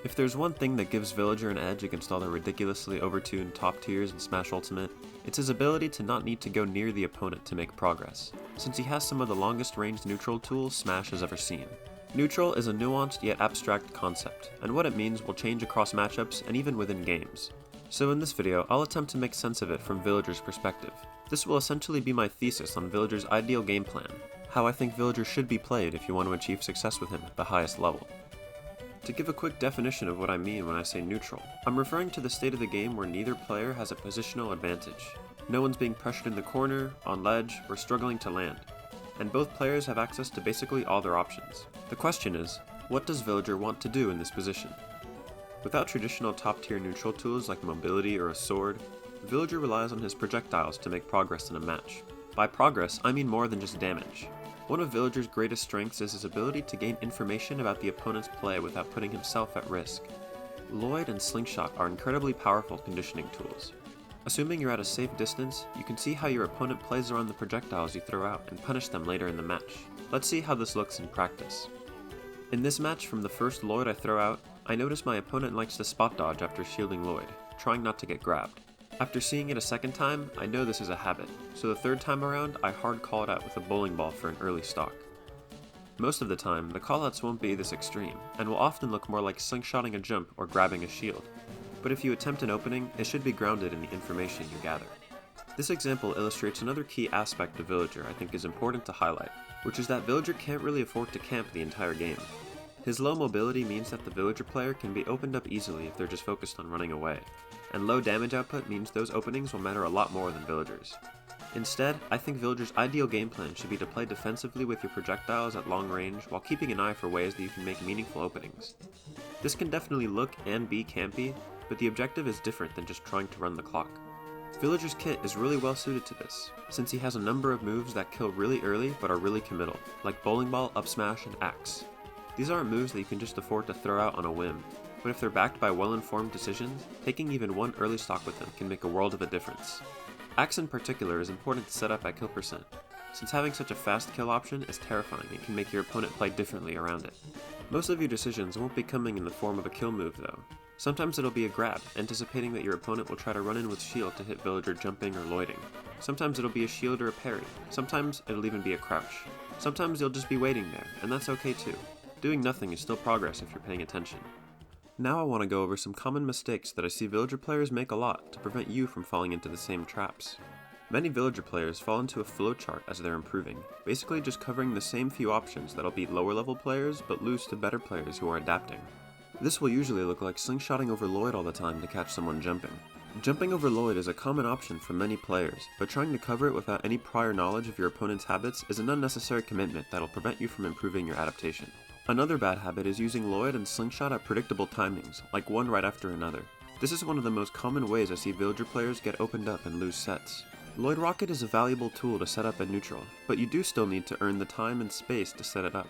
If there's one thing that gives Villager an edge against all the ridiculously overtuned top tiers in Smash Ultimate, it's his ability to not need to go near the opponent to make progress, since he has some of the longest ranged neutral tools Smash has ever seen. Neutral is a nuanced yet abstract concept, and what it means will change across matchups and even within games. So in this video, I'll attempt to make sense of it from Villager's perspective. This will essentially be my thesis on Villager's ideal game plan, how I think Villager should be played if you want to achieve success with him at the highest level. To give a quick definition of what I mean when I say neutral, I'm referring to the state of the game where neither player has a positional advantage. No one's being pressured in the corner, on ledge, or struggling to land, and both players have access to basically all their options. The question is, what does Villager want to do in this position? Without traditional top-tier neutral tools like mobility or a sword, Villager relies on his projectiles to make progress in a match. By progress, I mean more than just damage. One of Villager's greatest strengths is his ability to gain information about the opponent's play without putting himself at risk. Lloid and Slingshot are incredibly powerful conditioning tools. Assuming you're at a safe distance, you can see how your opponent plays around the projectiles you throw out and punish them later in the match. Let's see how this looks in practice. In this match, from the first Lloid I throw out, I notice my opponent likes to spot dodge after shielding Lloid, trying not to get grabbed. After seeing it a second time, I know this is a habit, so the third time around, I hard call it out with a bowling ball for an early stock. Most of the time, the callouts won't be this extreme, and will often look more like slingshotting a jump or grabbing a shield, but if you attempt an opening, it should be grounded in the information you gather. This example illustrates another key aspect of Villager I think is important to highlight, which is that Villager can't really afford to camp the entire game. His low mobility means that the Villager player can be opened up easily if they're just focused on running away, and low damage output means those openings will matter a lot more than Villager's. Instead, I think Villager's ideal game plan should be to play defensively with your projectiles at long range while keeping an eye for ways that you can make meaningful openings. This can definitely look and be campy, but the objective is different than just trying to run the clock. Villager's kit is really well suited to this, since he has a number of moves that kill really early but are really committal, like bowling ball, up smash, and axe. These aren't moves that you can just afford to throw out on a whim, but if they're backed by well-informed decisions, taking even one early stock with them can make a world of a difference. Axe in particular is important to set up at kill percent, since having such a fast kill option is terrifying and can make your opponent play differently around it. Most of your decisions won't be coming in the form of a kill move though. Sometimes it'll be a grab, anticipating that your opponent will try to run in with shield to hit Villager jumping or loiding. Sometimes it'll be a shield or a parry. Sometimes it'll even be a crouch. Sometimes you'll just be waiting there, and that's okay too. Doing nothing is still progress if you're paying attention. Now I want to go over some common mistakes that I see Villager players make a lot to prevent you from falling into the same traps. Many Villager players fall into a flowchart as they're improving, basically just covering the same few options that'll beat lower level players but lose to better players who are adapting. This will usually look like slingshotting over Lloid all the time to catch someone jumping. Jumping over Lloid is a common option for many players, but trying to cover it without any prior knowledge of your opponent's habits is an unnecessary commitment that'll prevent you from improving your adaptation. Another bad habit is using Lloid and Slingshot at predictable timings, like one right after another. This is one of the most common ways I see Villager players get opened up and lose sets. Lloid Rocket is a valuable tool to set up at neutral, but you do still need to earn the time and space to set it up.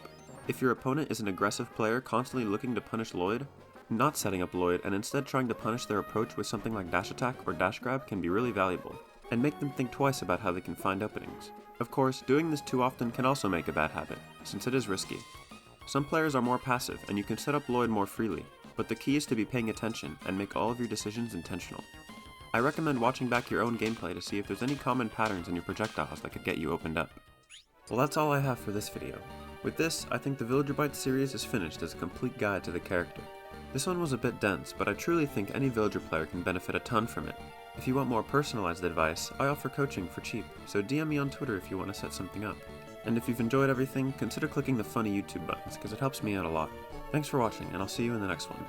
If your opponent is an aggressive player constantly looking to punish Lloid, not setting up Lloid and instead trying to punish their approach with something like dash attack or dash grab can be really valuable, and make them think twice about how they can find openings. Of course, doing this too often can also make a bad habit, since it is risky. Some players are more passive and you can set up Lloid more freely, but the key is to be paying attention and make all of your decisions intentional. I recommend watching back your own gameplay to see if there's any common patterns in your projectiles that could get you opened up. Well, that's all I have for this video. With this, I think the Villager Bites series is finished as a complete guide to the character. This one was a bit dense, but I truly think any Villager player can benefit a ton from it. If you want more personalized advice, I offer coaching for cheap, so DM me on Twitter if you want to set something up. And if you've enjoyed everything, consider clicking the funny YouTube buttons, because it helps me out a lot. Thanks for watching, and I'll see you in the next one.